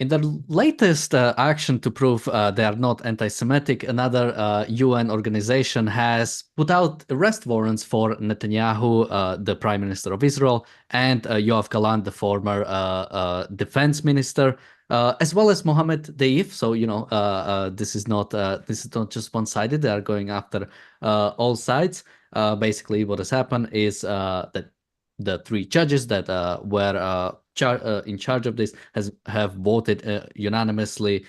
In the latest action to prove they are not anti-Semitic, another UN organization has put out arrest warrants for Netanyahu, the Prime Minister of Israel, and Yoav Gallant, the former defense minister, as well as Mohammed Deif. So this is not just one-sided. They are going after all sides. Basically, what has happened is that the three judges that were in charge of this have voted unanimously,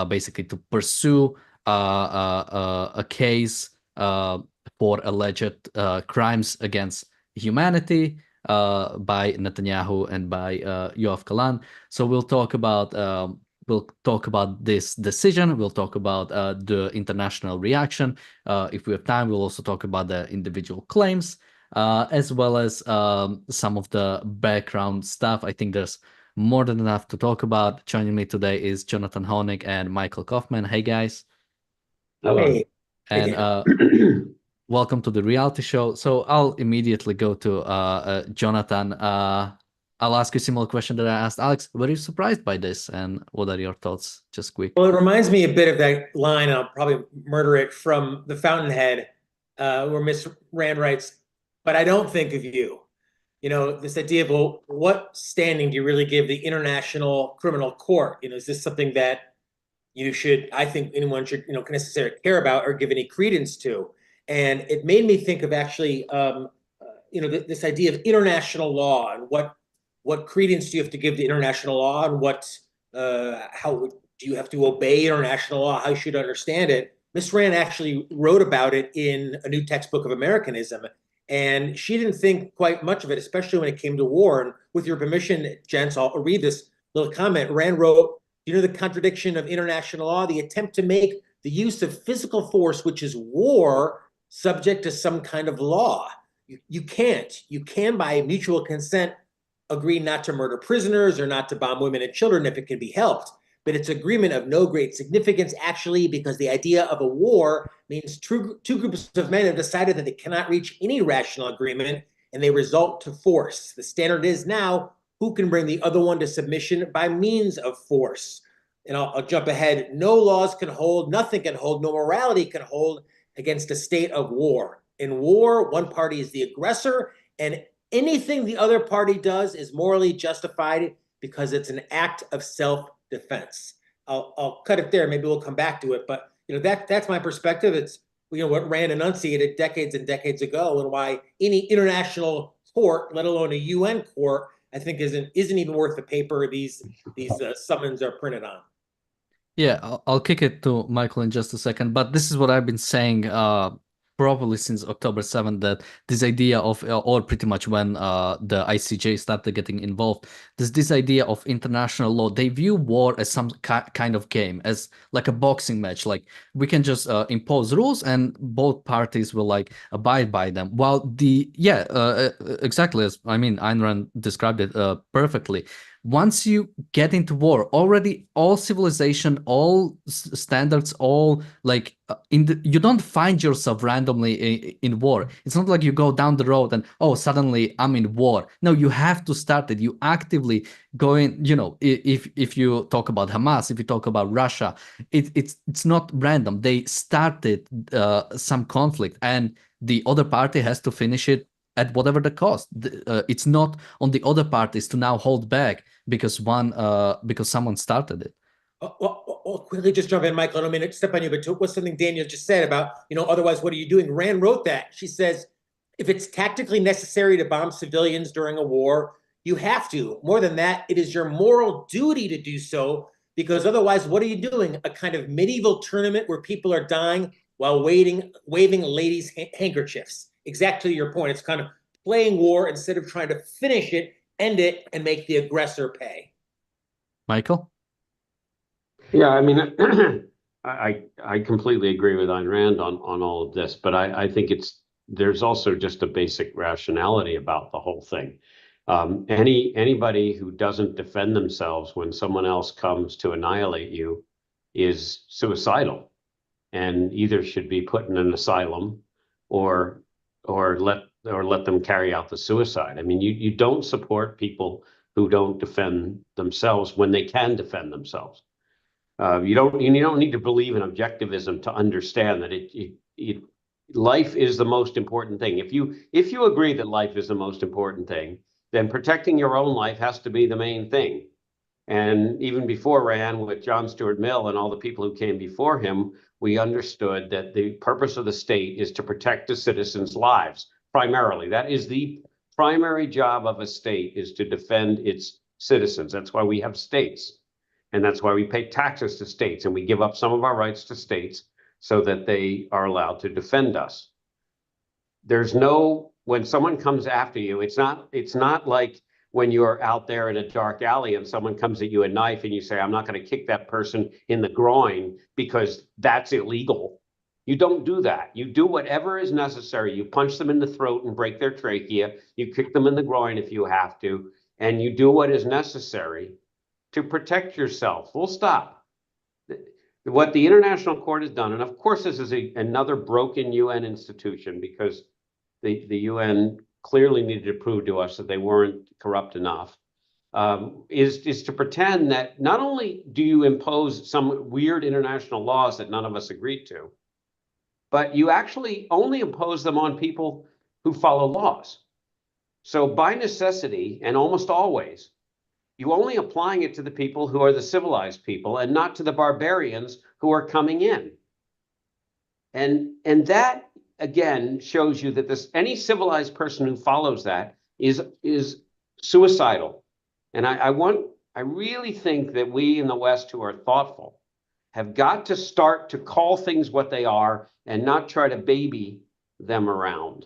basically to pursue a case for alleged crimes against humanity by Netanyahu and by Yoav Gallant. So we'll talk about this decision. We'll talk about the international reaction. If we have time, we'll also talk about the individual claims. As well as some of the background stuff. I think there's more than enough to talk about. Joining me today is Jonathan Honig and Michael Kaufman. Hey, guys. Hello. Hey. And welcome to the reality show. So I'll immediately go to Jonathan. I'll ask you a similar question that I asked Alex. Were you surprised by this? And what are your thoughts? Just quick. Well, it reminds me a bit of that line, I'll probably murder it, from The Fountainhead, where Miss Rand writes, "But I don't think of you." This idea of, well, what standing do you really give the International Criminal Court? Is this something that I think anyone should, necessarily care about or give any credence to? And it made me think of actually, this idea of international law and what credence do you have to give to international law, and how do you have to obey international law? How you should understand it? Miss Rand actually wrote about it in a new textbook of Americanism. And she didn't think quite much of it, especially when it came to war. And with your permission, gents, I'll read this little comment. Rand wrote, the contradiction of international law, the attempt to make the use of physical force, which is war, subject to some kind of law. You can't. You can, by mutual consent, agree not to murder prisoners or not to bomb women and children if it can be helped. But it's agreement of no great significance, actually, because the idea of a war means two groups of men have decided that they cannot reach any rational agreement, and they resort to force. The standard is now, who can bring the other one to submission by means of force? And I'll jump ahead. No laws can hold, nothing can hold, no morality can hold against a state of war. In war, one party is the aggressor, and anything the other party does is morally justified because it's an act of self-defense. I'll cut it there. Maybe we'll come back to it, but that's my perspective. It's what Rand enunciated decades and decades ago, and why any international court, let alone a UN court, I think isn't even worth the paper these summons are printed on. Yeah, I'll kick it to Michael in just a second, but this is what I've been saying probably since October 7th, that this idea of, or pretty much when the ICJ started getting involved, this idea of international law, they view war as some kind of game, as like a boxing match. Like, we can just impose rules and both parties will like abide by them. While exactly, as Ayn Rand described it perfectly. Once you get into war, already all civilization, all standards, all like you don't find yourself randomly in war. It's not like you go down the road and, oh, suddenly I'm in war. No, you have to start it. You actively go in. If you talk about Hamas, if you talk about Russia, it's not random. They started some conflict, and the other party has to finish it at whatever the cost. It's not on the other parties to now hold back because someone started it. I'll quickly just jump in, Michael. I don't mean to step on you, but what's something Daniel just said about, otherwise, what are you doing? Rand wrote that. She says, if it's tactically necessary to bomb civilians during a war, you have to. More than that, it is your moral duty to do so, because otherwise, what are you doing? A kind of medieval tournament where people are dying while waving ladies' handkerchiefs. Exactly your point. It's kind of playing war instead of trying to finish it, end it, and make the aggressor pay. Michael? Yeah, I completely agree with Ayn Rand on all of this, but I think there's also just a basic rationality about the whole thing. Anybody who doesn't defend themselves when someone else comes to annihilate you is suicidal, and either should be put in an asylum or let them carry out the suicide. You don't support people who don't defend themselves when they can defend themselves. You don't need to believe in objectivism to understand that life is the most important thing. If you agree that life is the most important thing, then protecting your own life has to be the main thing. And even before Rand, with John Stuart Mill and all the people who came before him, we understood that the purpose of the state is to protect the citizens' lives primarily. That is the primary job of a state, is to defend its citizens. That's why we have states. And that's why we pay taxes to states, and we give up some of our rights to states so that they are allowed to defend us. When someone comes after you, it's not like when you're out there in a dark alley and someone comes at you with a knife and you say, I'm not going to kick that person in the groin because that's illegal. You don't do that. You do whatever is necessary. You punch them in the throat and break their trachea. You kick them in the groin if you have to, and you do what is necessary to protect yourself. Full stop. What the International Court has done, and of course this is another broken UN institution, because the UN clearly needed to prove to us that they weren't corrupt enough, is to pretend that not only do you impose some weird international laws that none of us agreed to, but you actually only impose them on people who follow laws. So by necessity, and almost always, you're only applying it to the people who are the civilized people and not to the barbarians who are coming in. And that, again, shows you that any civilized person who follows that is suicidal. And I really think that we in the West who are thoughtful have got to start to call things what they are and not try to baby them around.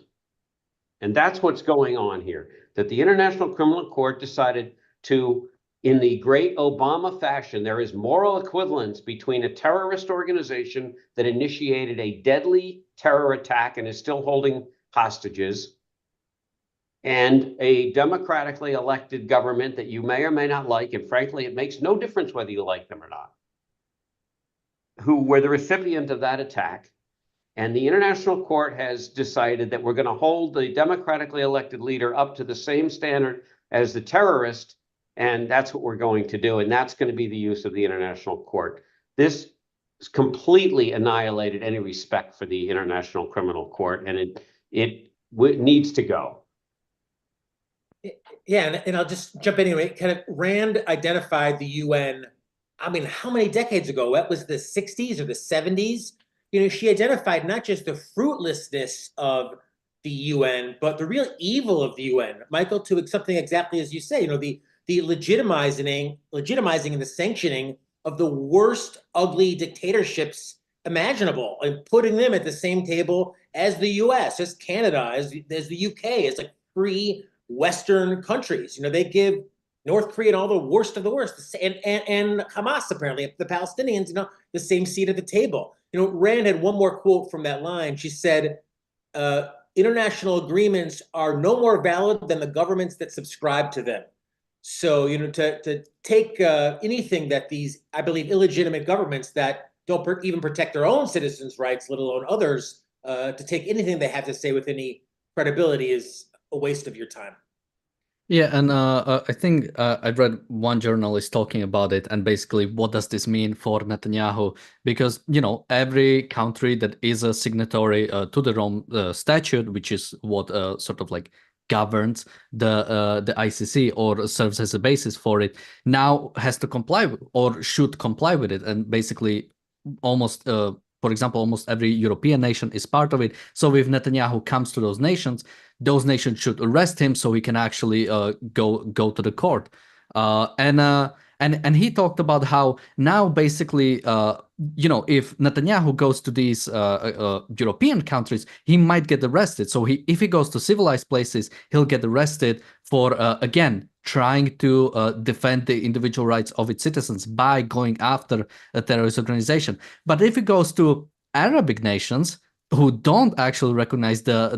And that's what's going on here, that the International Criminal Court decided to, in the great Obama fashion, there is moral equivalence between a terrorist organization that initiated a deadly terror attack and is still holding hostages, and a democratically elected government that you may or may not like, and frankly, it makes no difference whether you like them or not, who were the recipient of that attack. And the International Court has decided that we're going to hold the democratically elected leader up to the same standard as the terrorist, and that's what we're going to do, and that's going to be the use of the International Court. This completely annihilated any respect for the International Criminal Court, and it needs to go. Yeah, and I'll just jump in anyway. Kind of Rand identified the UN, I mean, how many decades ago? That was the 60s or the 70s? You know, she identified not just the fruitlessness of the UN, but the real evil of the UN. Michael, to something exactly as you say, you know, the legitimizing and the sanctioning of the worst ugly dictatorships imaginable, and putting them at the same table as the US, as Canada, as the UK, as like free Western countries. You know, they give North Korea and all the worst of the worst, and Hamas, apparently, the Palestinians, you know, the same seat at the table. You know, Rand had one more quote from that line. She said, international agreements are no more valid than the governments that subscribe to them. So, you know, to take anything that these, I believe, illegitimate governments that don't even protect their own citizens' rights, let alone others, to take anything they have to say with any credibility is a waste of your time. Yeah, and I think I read one journalist talking about it, and basically, what does this mean for Netanyahu? Because, you know, every country that is a signatory to the Rome Statute, which is what sort of like governs the ICC or serves as a basis for it, now has to comply or should comply with it, and basically, almost. For example, almost every European nation is part of it. So if Netanyahu comes to those nations should arrest him so he can actually go to the court. And he talked about how now basically, you know, if Netanyahu goes to these European countries, he might get arrested. So if he goes to civilized places, he'll get arrested for, again, trying to defend the individual rights of its citizens by going after a terrorist organization. But if he goes to Arabic nations, who don't actually recognize the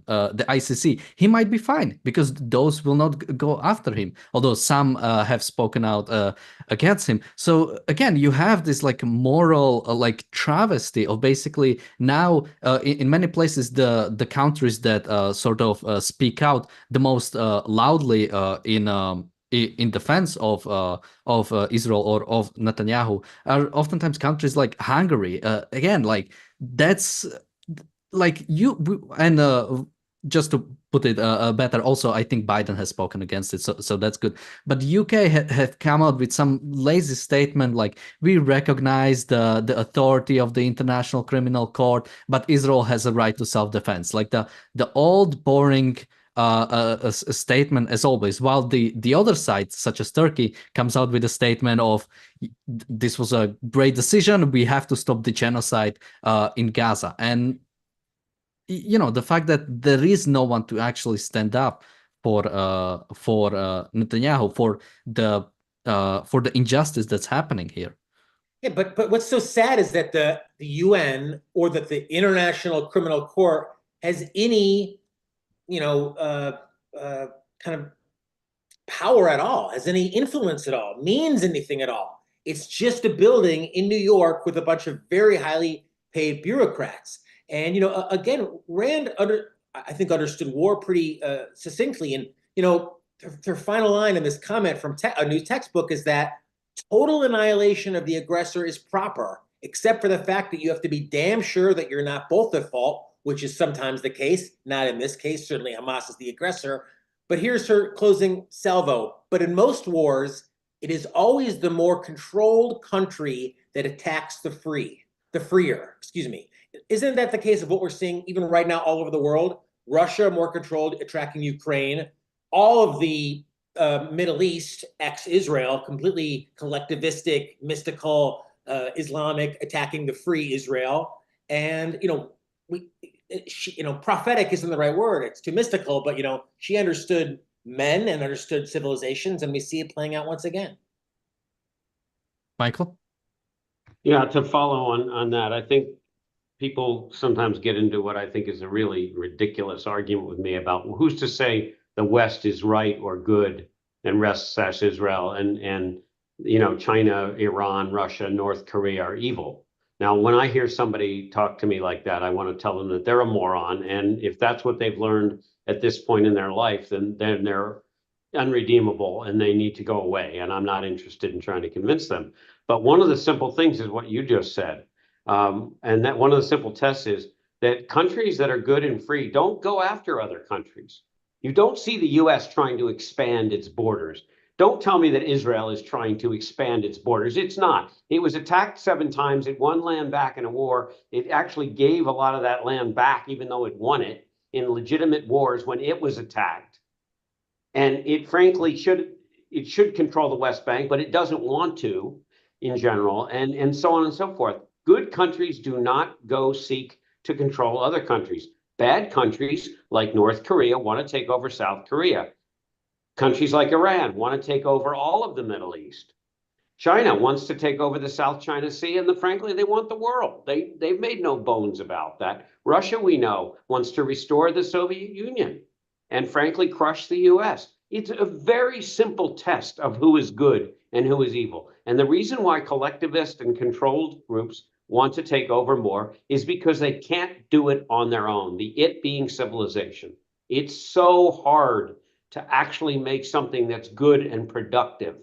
ICC, he might be fine because those will not go after him. Although some have spoken out against him. So again, you have this like moral like travesty of basically now in many places the countries that sort of speak out the most loudly in defense of Israel or of Netanyahu are oftentimes countries like Hungary. Again, like that's like and just to put it better, also I think Biden has spoken against it, so that's good. But UK have come out with some lazy statement like we recognize the authority of the International Criminal Court, but Israel has a right to self-defense, like the old boring a statement as always, while the other side, such as Turkey, comes out with a statement of this was a great decision, we have to stop the genocide in Gaza. And you know, the fact that there is no one to actually stand up for Netanyahu, for the injustice that's happening here. Yeah, but what's so sad is that the UN or that the International Criminal Court has any, kind of power at all, has any influence at all, means anything at all. It's just a building in New York with a bunch of very highly paid bureaucrats. And again, Rand I think understood war pretty succinctly. And her final line in this comment from a new textbook is that total annihilation of the aggressor is proper, except for the fact that you have to be damn sure that you're not both at fault, which is sometimes the case, not in this case. Certainly Hamas is the aggressor. But here's her closing salvo. But in most wars, it is always the more controlled country that attacks the freer, excuse me. Isn't that the case of what we're seeing even right now all over the world? Russia more controlled, attacking Ukraine. All of the Middle East, ex-Israel, completely collectivistic, mystical, Islamic, attacking the free Israel. And, prophetic isn't the right word. It's too mystical, but, she understood men and understood civilizations, and we see it playing out once again. Michael? Yeah, to follow on that, I think people sometimes get into what I think is a really ridiculous argument with me about who's to say the West is right or good and Israel and China, Iran, Russia, North Korea are evil. Now, when I hear somebody talk to me like that, I want to tell them that they're a moron. And if that's what they've learned at this point in their life, then they're unredeemable and they need to go away. And I'm not interested in trying to convince them. But one of the simple things is what you just said. And that one of the simple tests is that countries that are good and free don't go after other countries. You don't see the US trying to expand its borders. Don't tell me that Israel is trying to expand its borders. It's not. It was attacked 7 times. It won land back in a war. It actually gave a lot of that land back, even though it won it in legitimate wars when it was attacked. And it frankly should control the West Bank, but it doesn't want to in general, and so on and so forth. Good countries do not go seek to control other countries. Bad countries like North Korea want to take over South Korea. Countries like Iran want to take over all of the Middle East. China wants to take over the South China Sea, and frankly, they want the world. They've made no bones about that. Russia, we know, wants to restore the Soviet Union and frankly crush the US. It's a very simple test of who is good and who is evil. And the reason why collectivist and controlled groups want to take over more is because they can't do it on their own, the it being civilization. It's so hard to actually make something that's good and productive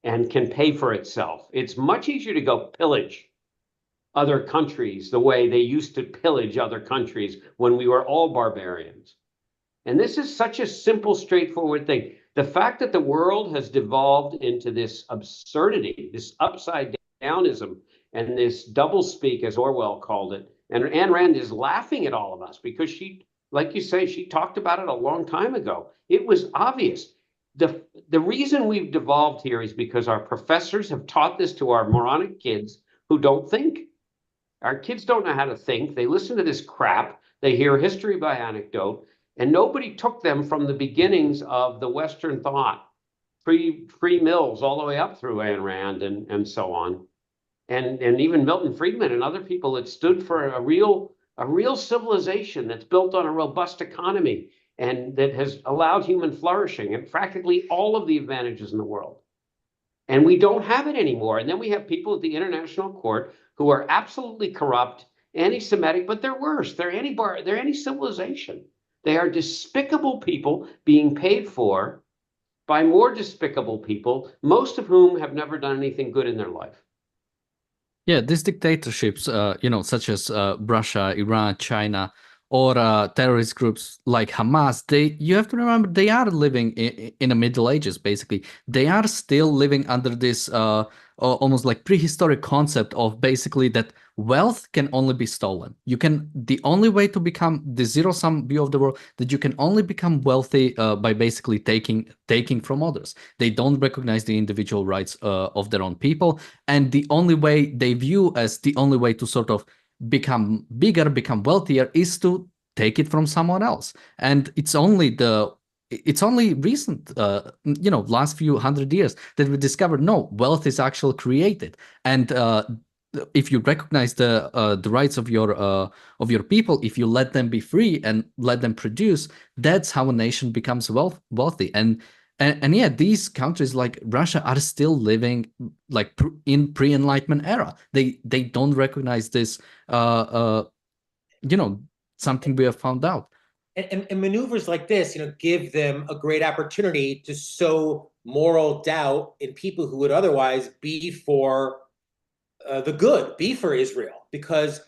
and can pay for itself. It's much easier to go pillage other countries the way they used to pillage other countries when we were all barbarians. And this is such a simple, straightforward thing. The fact that the world has devolved into this absurdity, this upside downism, and this doublespeak, as Orwell called it, and Ayn Rand is laughing at all of us because she, like you say, she talked about it a long time ago. It was obvious. The reason we've devolved here is because our professors have taught this to our moronic kids who don't think. Our kids don't know how to think. They listen to this crap. They hear history by anecdote. And nobody took them from the beginnings of the Western thought, free Mills all the way up through Ayn Rand and so on. and even Milton Friedman and other people that stood for a real civilization that's built on a robust economy and that has allowed human flourishing and practically all of the advantages in the world. And we don't have it anymore. And then we have people at the International Court who are absolutely corrupt, anti-Semitic, but they're worse. They're anti-civilization. They are despicable people being paid for by more despicable people, most of whom have never done anything good in their life. Yeah, these dictatorships, such as Russia, Iran, China, or terrorist groups like Hamas, you have to remember they are living in the Middle Ages. Basically, they are still living under this almost like prehistoric concept of basically that wealth can only be stolen. The only way to become the zero-sum view of the world, that you can only become wealthy by basically taking from others. They don't recognize the individual rights of their own people, and the only way they view as the only way to sort of become bigger, become wealthier, is to take it from someone else. And it's only recent, last few 100 years that we discovered, no, wealth is actually created. And if you recognize the rights of your people, if you let them be free and let them produce, that's how a nation becomes wealthy. And yeah, these countries like Russia are still living like in pre-Enlightenment era. They don't recognize this, something we have found out. And maneuvers like this, give them a great opportunity to sow moral doubt in people who would otherwise be for the good, be for Israel, because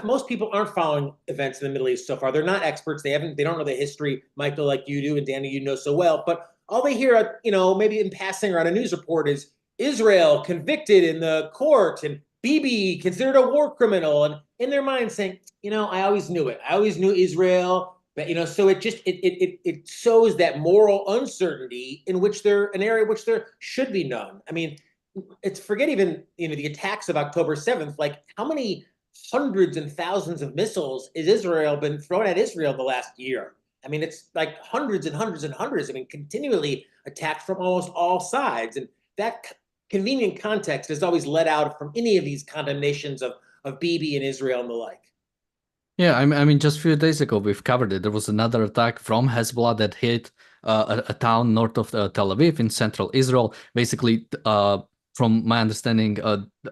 most people aren't following events in the Middle East so far. They're not experts. They don't know the history, Michael, like you do, and Danny, you know so well. But all they hear, maybe in passing or on a news report, is Israel convicted in the court and Bibi considered a war criminal, and in their mind saying, I always knew it. I always knew Israel. But so it sows that moral uncertainty in which an area which there should be none. I mean, forget even the attacks of October 7th. Like, how many hundreds and thousands of missiles has Israel been thrown at Israel the last year? I mean, it's like hundreds and hundreds and hundreds. I mean, continually attacked from almost all sides, and that convenient context is always let out from any of these condemnations of Bibi and Israel and the like. Yeah, I mean, just a few days ago, we've covered it. There was another attack from Hezbollah that hit a town north of Tel Aviv in central Israel. Basically, from my understanding,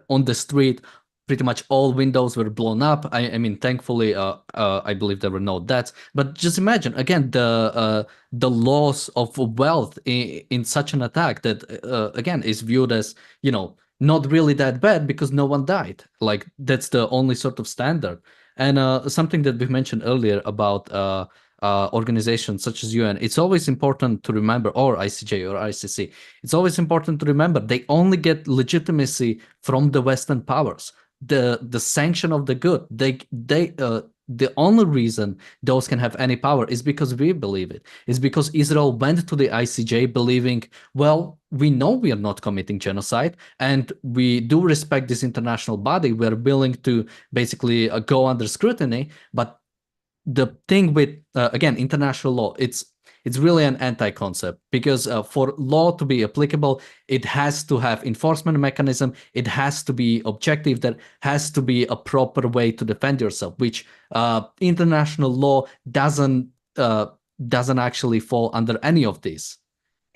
on the street, pretty much all windows were blown up. I mean, thankfully, I believe there were no deaths. But just imagine, again, the loss of wealth in such an attack that, again, is viewed as, not really that bad because no one died. Like, that's the only sort of standard. And something that we mentioned earlier about organizations such as UN, it's always important to remember, or ICJ or ICC, it's always important to remember they only get legitimacy from the Western powers. The sanction of the good, the only reason those can have any power is because we believe it. It's because Israel went to the ICJ believing, well, we know we are not committing genocide, and we do respect this international body. We're willing to basically go under scrutiny. But the thing with, again, international law, it's really an anti-concept, because for law to be applicable, it has to have enforcement mechanism. It has to be objective. There has to be a proper way to defend yourself, which international law doesn't actually fall under any of these.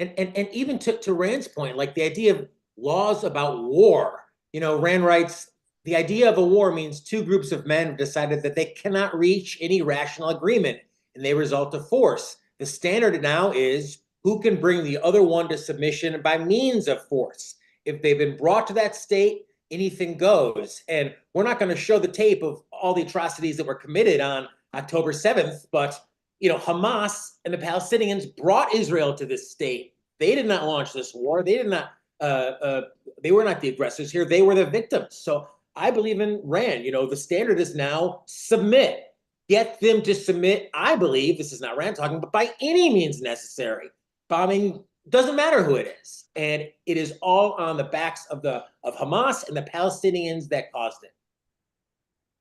And even to Rand's point, like the idea of laws about war, Rand writes, the idea of a war means two groups of men have decided that they cannot reach any rational agreement, and they resort to force. The standard now is who can bring the other one to submission by means of force. If they've been brought to that state, anything goes. And we're not going to show the tape of all the atrocities that were committed on October 7th, but Hamas and the Palestinians brought Israel to this state. They did not launch this war. They did not. They were not the aggressors here. They were the victims. So I believe in Rand. The standard is now submit. Get them to submit. I believe, this is not Rand talking, but by any means necessary. Bombing doesn't matter who it is, and it is all on the backs of Hamas and the Palestinians that caused it.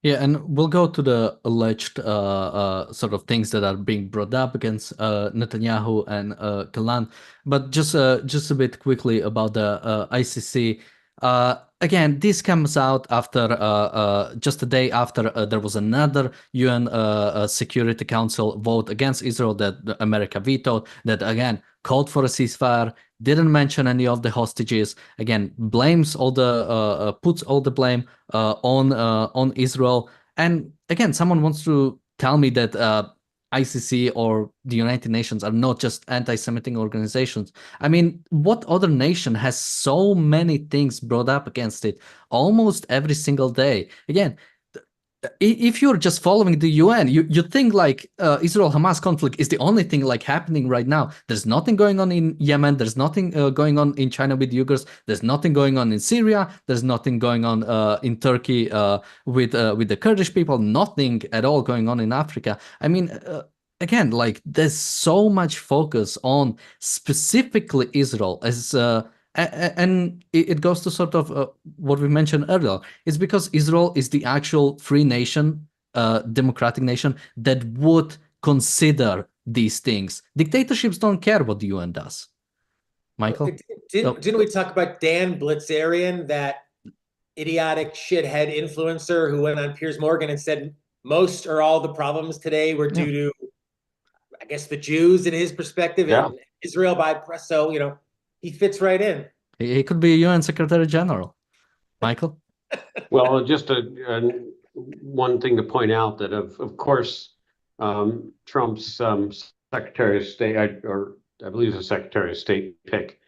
Yeah, and we'll go to the alleged sort of things that are being brought up against Netanyahu and Gallant. But just a bit quickly about the ICC. Again, this comes out after just a day after there was another UN Security Council vote against Israel that America vetoed, that again called for a ceasefire, didn't mention any of the hostages, again blames all the puts all the blame on Israel. And again, someone wants to tell me that ICC or the United Nations are not just anti-Semitic organizations. I mean, what other nation has so many things brought up against it almost every single day? Again, if you're just following the UN, you think like Israel-Hamas conflict is the only thing like happening right now. There's nothing going on in Yemen. There's nothing going on in China with Uyghurs. There's nothing going on in Syria. There's nothing going on in Turkey with the Kurdish people. Nothing at all going on in Africa. I mean, again, like there's so much focus on specifically Israel as and it goes to sort of what we mentioned earlier. It's because Israel is the actual free nation, democratic nation that would consider these things. Dictatorships don't care what the UN does. Michael? Didn't we talk about Dan Blitzerian, that idiotic shithead influencer who went on Piers Morgan and said most or all the problems today were due to, I guess, the Jews in his perspective, and Israel by press. So, you know, he fits right in. He could be a UN Secretary General. Michael? Well, just one thing to point out that, of course, Trump's Secretary of State, or I believe the Secretary of State pick,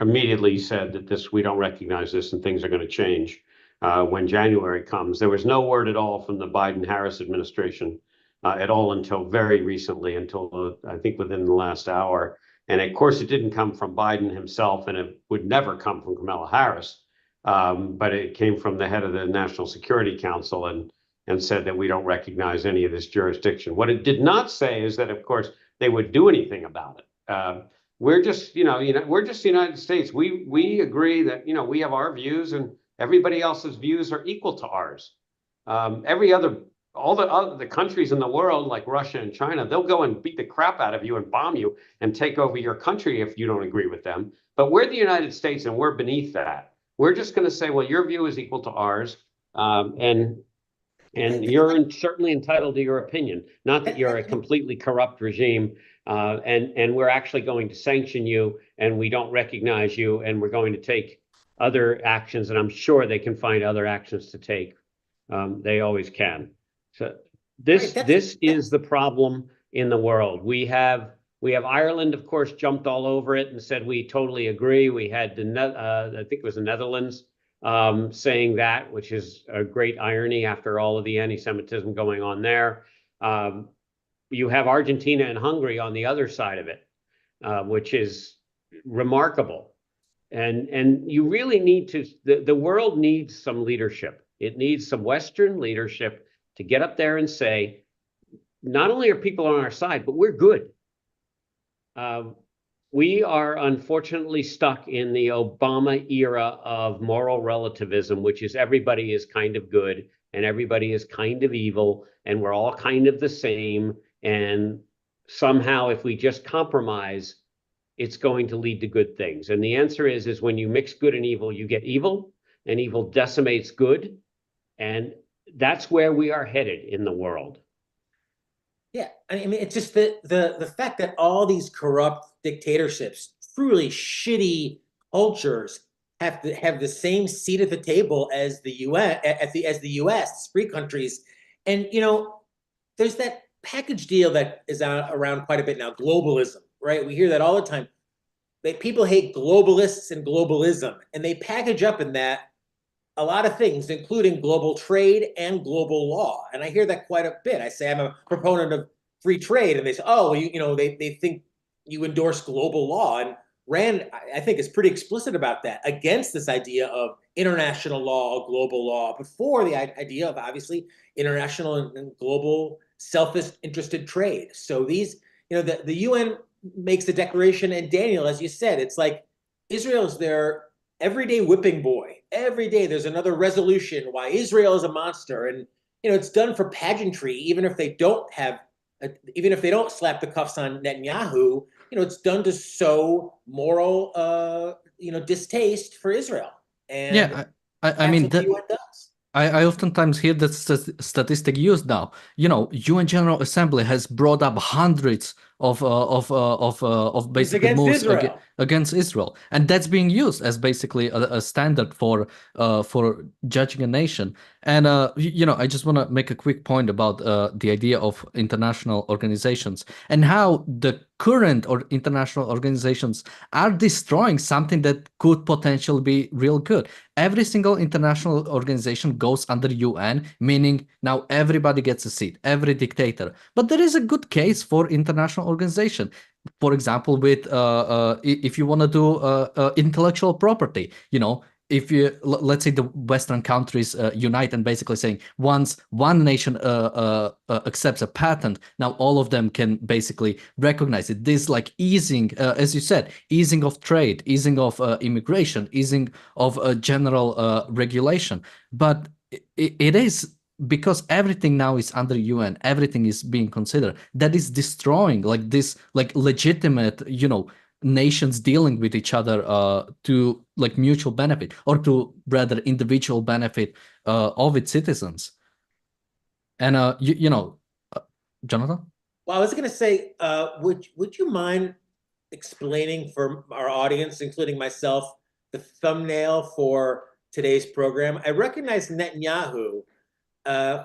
immediately said that we don't recognize this and things are going to change when January comes. There was no word at all from the Biden-Harris administration at all until very recently, until I think within the last hour. And of course, it didn't come from Biden himself, and it would never come from Kamala Harris. But it came from the head of the National Security Council and said that we don't recognize any of this jurisdiction. What it did not say is that, of course, they would do anything about it. We're just, we're just the United States. We agree that, we have our views and everybody else's views are equal to ours. All the other countries in the world, like Russia and China, they'll go and beat the crap out of you and bomb you and take over your country if you don't agree with them. But we're the United States and we're beneath that. We're just going to say, well, your view is equal to ours, and you're certainly entitled to your opinion. Not that you're a completely corrupt regime, and we're actually going to sanction you, and we don't recognize you, and we're going to take other actions, and I'm sure they can find other actions to take. They always can. So this is the problem in the world. We have Ireland, of course, jumped all over it and said we totally agree. We had I think it was the Netherlands saying that, which is a great irony after all of the anti-Semitism going on there. You have Argentina and Hungary on the other side of it, which is remarkable. And you really need to, the world needs some leadership. It needs some Western leadership to get up there and say, not only are people on our side, but we're good. We are unfortunately stuck in the Obama era of moral relativism, which is everybody is kind of good and everybody is kind of evil and we're all kind of the same. And somehow if we just compromise, it's going to lead to good things. And the answer is when you mix good and evil, you get evil, and evil decimates good. And that's where we are headed in the world. Yeah, I mean, it's just the fact that all these corrupt dictatorships, truly shitty cultures, have to have the same seat at the table as the UN, as the U.S. free countries, and there's that package deal that is around quite a bit now, globalism, right? We hear that all the time. People hate globalists and globalism, and they package up in that a lot of things, including global trade and global law. And I hear that quite a bit. I say I'm a proponent of free trade, and they say, oh, well, they think you endorse global law. And Rand, I think, is pretty explicit about that, against this idea of international law, global law, before the idea of, obviously, international and global self-interested trade. So these, the UN makes the declaration, and Daniel, as you said, it's like Israel is their everyday whipping boy. Every day there's another resolution why Israel is a monster, and it's done for pageantry. Even if they don't slap the cuffs on Netanyahu, it's done to sow moral, distaste for Israel. And Yeah, I that's mean what the that. UN does. I oftentimes hear that statistic used now. UN General Assembly has brought up hundreds of It's basically against moves Israel. against Israel, and that's being used as basically a standard for judging a nation. And I just want to make a quick point about the idea of international organizations and how the current or international organizations are destroying something that could potentially be real good. Every single international organization goes under UN, meaning now everybody gets a seat, every dictator. But there is a good case for international organization. For example, with if you want to do intellectual property, if let's say the Western countries unite and basically saying once one nation accepts a patent, now all of them can basically recognize it. This like easing, as you said, easing of trade, easing of immigration, easing of general regulation. But it is because everything now is under UN, everything is being considered. That is destroying like this like legitimate, nations dealing with each other to like mutual benefit or to rather individual benefit of its citizens. And uh, Jonathan? Well, I was going to say, would you mind explaining for our audience, including myself, the thumbnail for today's program? I recognize Netanyahu.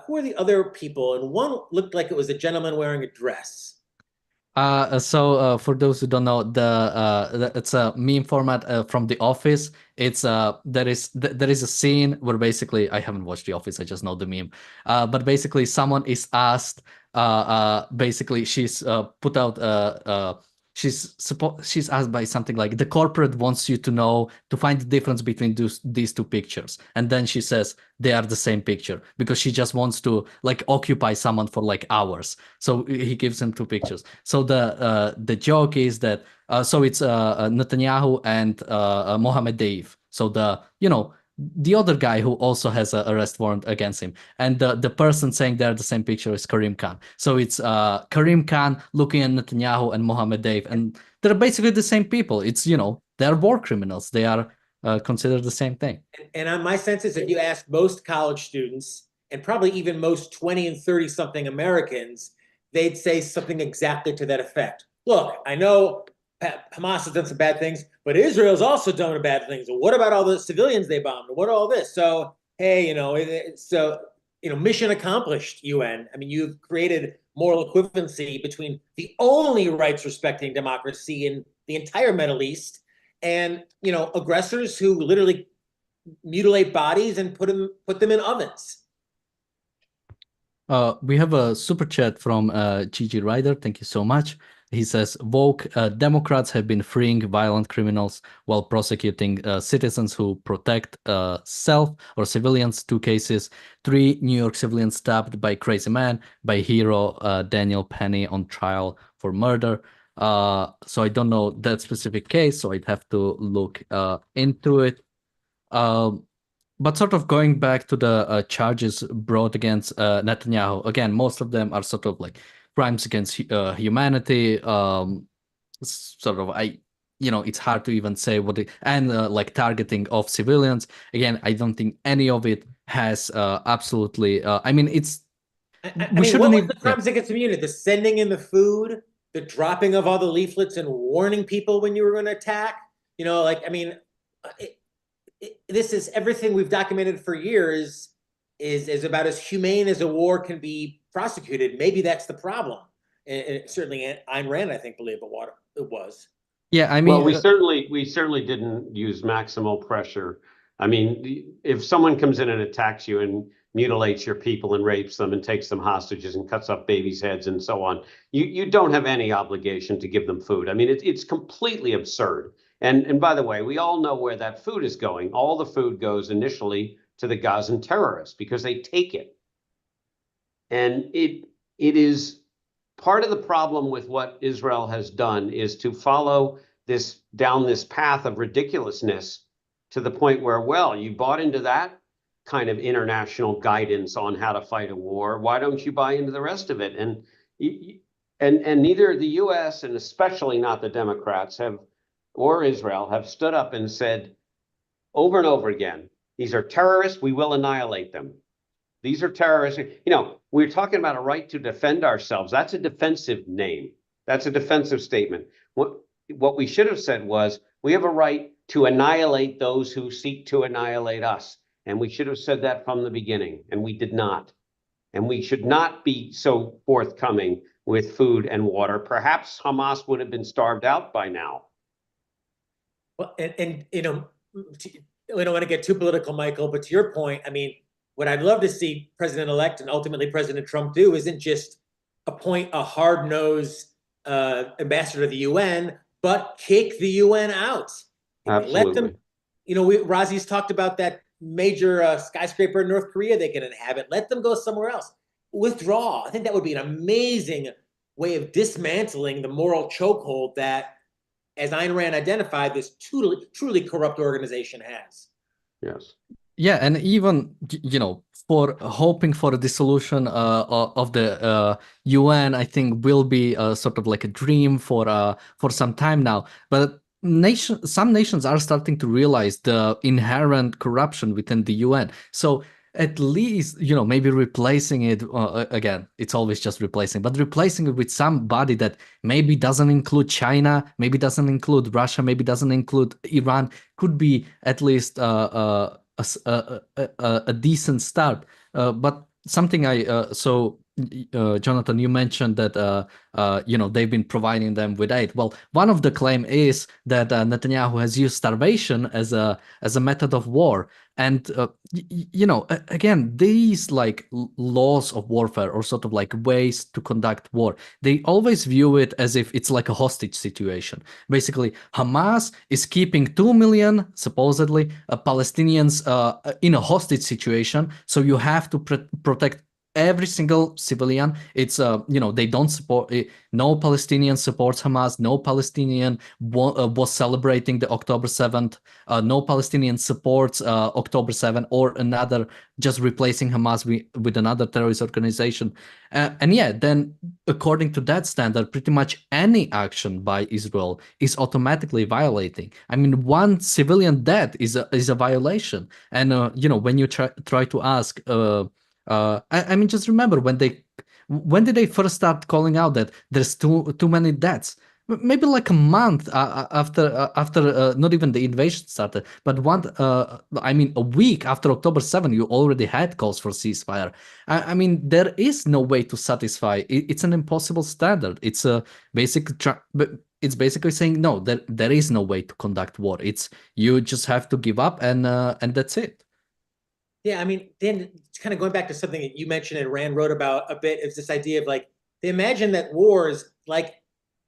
Who are the other people? And one looked like it was a gentleman wearing a dress. So for those who don't know, it's a meme format from The Office. It's there is a scene where basically I haven't watched The Office, I just know the meme. But basically someone is asked. Basically she's put out she's asked by something like the corporate wants you to know to find the difference between these two pictures, and then she says they are the same picture because she just wants to like occupy someone for like hours. So he gives him two pictures. So the joke is that so it's Netanyahu and Mohammed Deif. So the other guy who also has an arrest warrant against him, and the person saying they're the same picture is Karim Khan. So it's Karim Khan looking at Netanyahu and Mohammed Deif, and they're basically the same people. It's they're war criminals. They are considered the same thing. And my sense is if you ask most college students, and probably even most 20 and 30 something Americans, they'd say something exactly to that effect. Look, I know Hamas has done some bad things, but Israel's also done bad things. What about all the civilians they bombed? What all this? So, hey, mission accomplished, UN. I mean, you've created moral equivalency between the only rights respecting democracy in the entire Middle East and, aggressors who literally mutilate bodies and put them in ovens. We have a super chat from Gigi Ryder. Thank you so much. He says, woke Democrats have been freeing violent criminals while prosecuting citizens who protect self or civilians. 2 cases, 3 New York civilians stabbed by crazy man, by hero Daniel Penny on trial for murder. So I don't know that specific case, so I'd have to look into it. But sort of going back to the charges brought against Netanyahu, again, most of them are sort of like crimes against humanity. Sort of, it's hard to even say what it, and like targeting of civilians. Again, I don't think any of it has absolutely. I mean, it's. What was the crimes against community? The sending in the food, the dropping of all the leaflets, and warning people when you were going to attack. This is everything we've documented for years is about as humane as a war can be prosecuted. Maybe that's the problem. And certainly Ayn Rand, I think, believed it was. Yeah, I mean, well, we certainly didn't use maximal pressure. I mean, if someone comes in and attacks you and mutilates your people and rapes them and takes them hostages and cuts up babies' heads and so on, you don't have any obligation to give them food. I mean, it's completely absurd. And by the way, we all know where that food is going. All the food goes initially to the Gazan terrorists because they take it. And it is part of the problem with what Israel has done is to follow down this path of ridiculousness to the point where, well, you bought into that kind of international guidance on how to fight a war. Why don't you buy into the rest of it? And And neither the US and especially not the Democrats or Israel have stood up and said over and over again, these are terrorists, we will annihilate them. These are terrorists. We're talking about a right to defend ourselves. That's a defensive name. That's a defensive statement. What we should have said was, we have a right to annihilate those who seek to annihilate us. And we should have said that from the beginning, and we did not. And we should not be so forthcoming with food and water. Perhaps Hamas would have been starved out by now. Well, and we don't want to get too political, Michael, but to your point, I mean, what I'd love to see President-elect and ultimately President Trump do isn't just appoint a hard-nosed ambassador to the UN, but kick the UN out. Absolutely. Let them, Razi's talked about that major skyscraper in North Korea they can inhabit. Let them go somewhere else. Withdraw. I think that would be an amazing way of dismantling the moral chokehold that, as Ayn Rand identified, this truly corrupt organization has. Yes. Yeah, and even, for hoping for a dissolution of the UN, I think will be sort of like a dream for some time now. But some nations are starting to realize the inherent corruption within the UN. So at least, maybe replacing it, again, it's always just replacing, but replacing it with somebody that maybe doesn't include China, maybe doesn't include Russia, maybe doesn't include Iran, could be at least a decent start. But something Jonathan, you mentioned that they've been providing them with aid. Well, one of the claim is that Netanyahu has used starvation as a method of war. And again, these like laws of warfare, or sort of like ways to conduct war, they always view it as if it's like a hostage situation. Basically, Hamas is keeping 2 million supposedly Palestinians in a hostage situation, so you have to protect every single civilian. It's they don't support no Palestinian supports Hamas, no Palestinian was celebrating the October 7th, no Palestinian supports October 7th or another, just replacing Hamas with another terrorist organization. And yeah, then according to that standard, pretty much any action by Israel is automatically violating. I mean, one civilian death is a violation. And when you try to ask I mean, just remember when did they first start calling out that there's too many deaths? Maybe like a month after not even the invasion started, but a week after October 7th, you already had calls for ceasefire. I mean, there is no way to satisfy. It's an impossible standard. It's a it's basically saying no. There is no way to conduct war. It's you just have to give up and that's it. Yeah, I mean, then kind of going back to something that you mentioned and Rand wrote about a bit, is this idea of like, they imagine that wars, like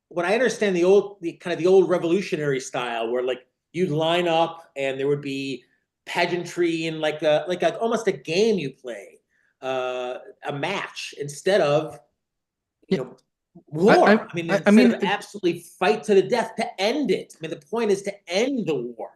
when I understand the old revolutionary style, where like you'd line up and there would be pageantry and like almost a game you play, a match, instead of war. I mean, instead of absolutely fight to the death to end it. I mean, the point is to end the war.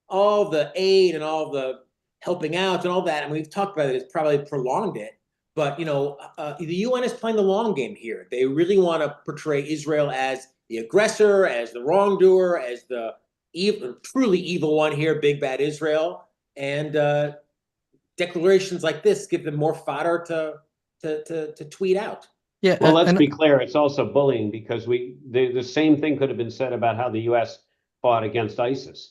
All the aid and all the helping out and all that, and we've talked about it, it's probably prolonged it. But the UN is playing the long game here. They really want to portray Israel as the aggressor, as the wrongdoer, as the truly evil one here, big bad Israel. And declarations like this give them more fodder to tweet out. Yeah. Well, let's be clear. It's also bullying, because the same thing could have been said about how the U.S. fought against ISIS.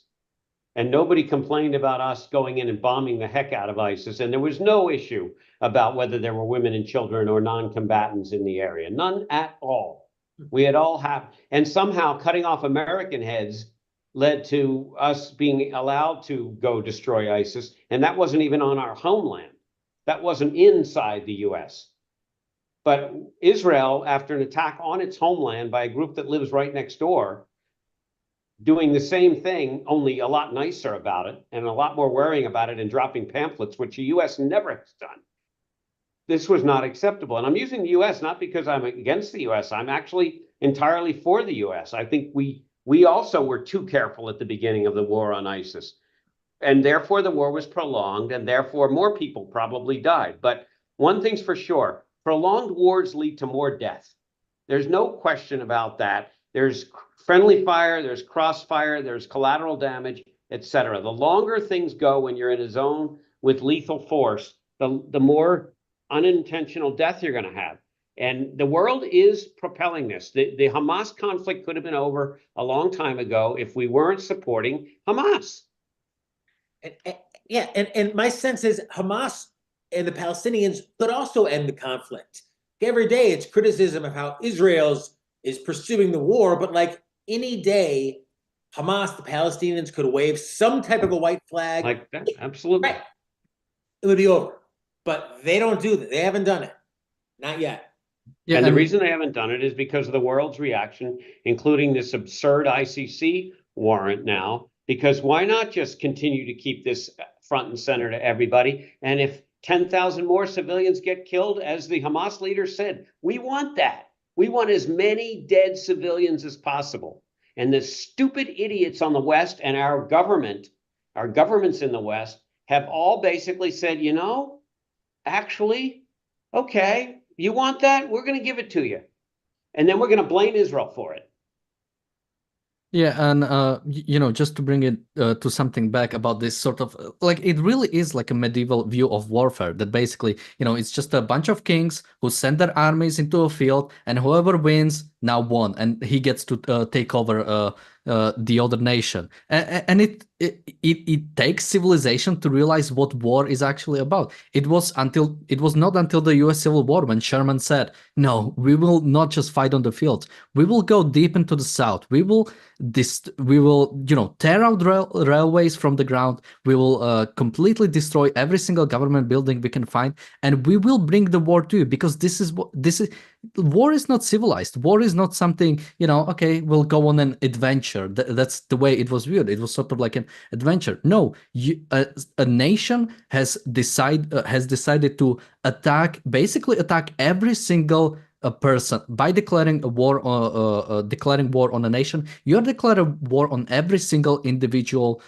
And nobody complained about us going in and bombing the heck out of ISIS. And there was no issue about whether there were women and children or non-combatants in the area. None at all. We had all and somehow cutting off American heads led to us being allowed to go destroy ISIS. And that wasn't even on our homeland. That wasn't inside the US. But Israel, after an attack on its homeland by a group that lives right next door, doing the same thing, only a lot nicer about it and a lot more worrying about it, and dropping pamphlets, which the U.S. never has done. This was not acceptable. And I'm using the U.S. not because I'm against the U.S. I'm actually entirely for the U.S. I think we also were too careful at the beginning of the war on ISIS. And therefore, the war was prolonged, and therefore more people probably died. But one thing's for sure, prolonged wars lead to more death. There's no question about that. There's friendly fire, there's crossfire, there's collateral damage, etc. The longer things go when you're in a zone with lethal force, the more unintentional death you're going to have. And the world is propelling this. The Hamas conflict could have been over a long time ago if we weren't supporting Hamas. And my sense is Hamas and the Palestinians could also end the conflict. Every day it's criticism of how Israel is pursuing the war, but like any day, Hamas, the Palestinians could wave some type of a white flag. Like that, absolutely. Right. It would be over. But they don't do that. They haven't done it. Not yet. Yeah, and the reason they haven't done it is because of the world's reaction, including this absurd ICC warrant now, because why not just continue to keep this front and center to everybody? And if 10,000 more civilians get killed, as the Hamas leader said, we want that. We want as many dead civilians as possible. And the stupid idiots on the West and our governments in the West have all basically said, you know, actually, okay, you want that? We're going to give it to you. And then we're going to blame Israel for it. Yeah, and you know, just to bring it to something back about this sort of like it really is like a medieval view of warfare that basically, you know, it's just a bunch of kings who send their armies into a field, and whoever wins now won, and he gets to take over the other nation. And it takes civilization to realize what war is actually about. It was not until the U.S. Civil War when Sherman said, "No, we will not just fight on the fields. We will go deep into the South. We will you know, tear out railways from the ground. We will completely destroy every single government building we can find, and we will bring the war to you, because this is war is not civilized. War is not something, you know, okay, we'll go on an adventure. That's the way it was viewed. It was sort of like an adventure. No, a nation has decided to basically attack every single a person by declaring war on a nation. You're declaring war on every single individual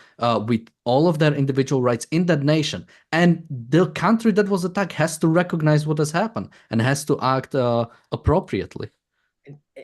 with all of their individual rights in that nation, and the country that was attacked has to recognize what has happened and has to act appropriately.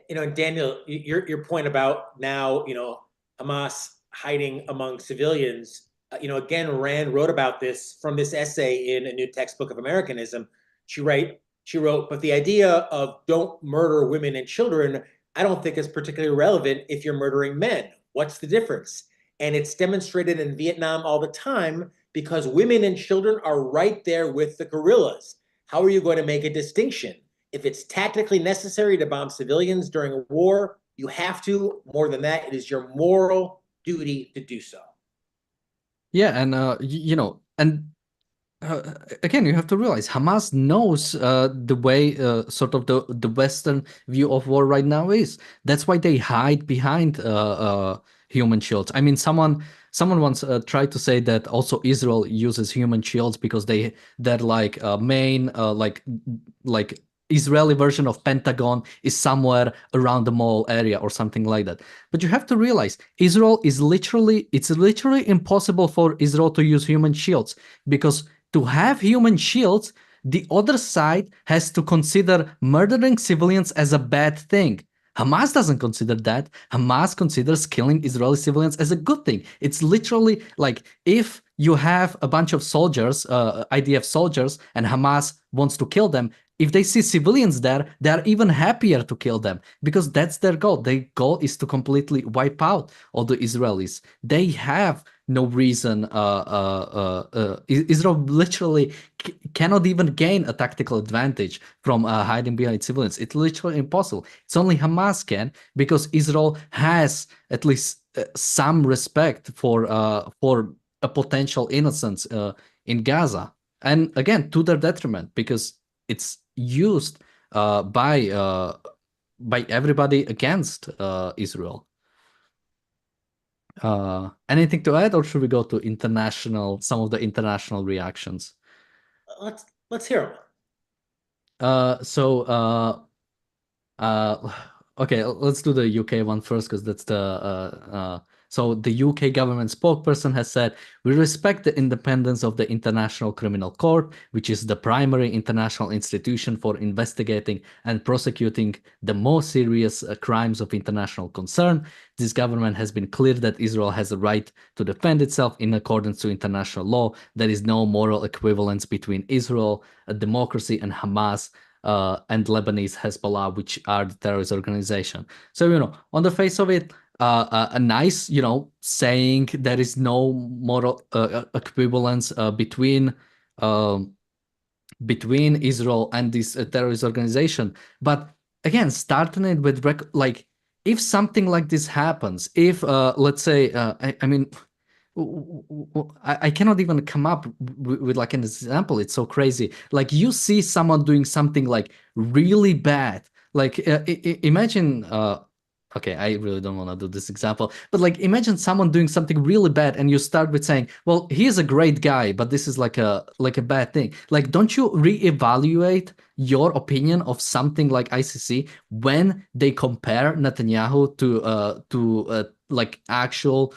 You know, Daniel, your point about now, you know, Hamas hiding among civilians. You know, again, Rand wrote about this from this essay in A New Textbook of Americanism. She wrote, but the idea of don't murder women and children, I don't think is particularly relevant if you're murdering men. What's the difference? And it's demonstrated in Vietnam all the time because women and children are right there with the guerrillas. How are you going to make a distinction? If it's tactically necessary to bomb civilians during a war, you have to. More than that, it is your moral duty to do so. Yeah, and you know, and again, you have to realize Hamas knows the way sort of the Western view of war right now is. That's why they hide behind human shields. I mean, someone once tried to say that also Israel uses human shields because they're like main like Israeli version of Pentagon is somewhere around the mall area or something like that. But you have to realize it's literally impossible for Israel to use human shields, because to have human shields, the other side has to consider murdering civilians as a bad thing. Hamas doesn't consider that. Hamas considers killing Israeli civilians as a good thing. It's literally like if you have a bunch of soldiers, IDF soldiers, and Hamas wants to kill them, if they see civilians there, they are even happier to kill them because that's their goal. Their goal is to completely wipe out all the Israelis. They have no reason. Israel literally cannot even gain a tactical advantage from hiding behind civilians. It's literally impossible. It's only Hamas can, because Israel has at least some respect for a potential innocence in Gaza, and again to their detriment, because it's used by everybody against Israel. Anything to add, or should we go to some of the international reactions? Let's hear them. Okay, let's do the UK one first, because that's the So the UK government spokesperson has said, we respect the independence of the International Criminal Court, which is the primary international institution for investigating and prosecuting the most serious crimes of international concern. This government has been clear that Israel has a right to defend itself in accordance to international law. There is no moral equivalence between Israel, a democracy, and Hamas, and Lebanese Hezbollah, which are the terrorist organization. So, on the face of it, a nice, saying there is no moral equivalence between Israel and this terrorist organization. But again, starting it with like, if something like this happens, if let's say, I mean, I cannot even come up with like an example. It's so crazy. Like, you see someone doing something like really bad. Like, imagine. Okay, I really don't want to do this example, but like, imagine someone doing something really bad, and you start with saying, "Well, he is a great guy, but this is like a bad thing." Like, don't you reevaluate your opinion of something like ICC when they compare Netanyahu to like actual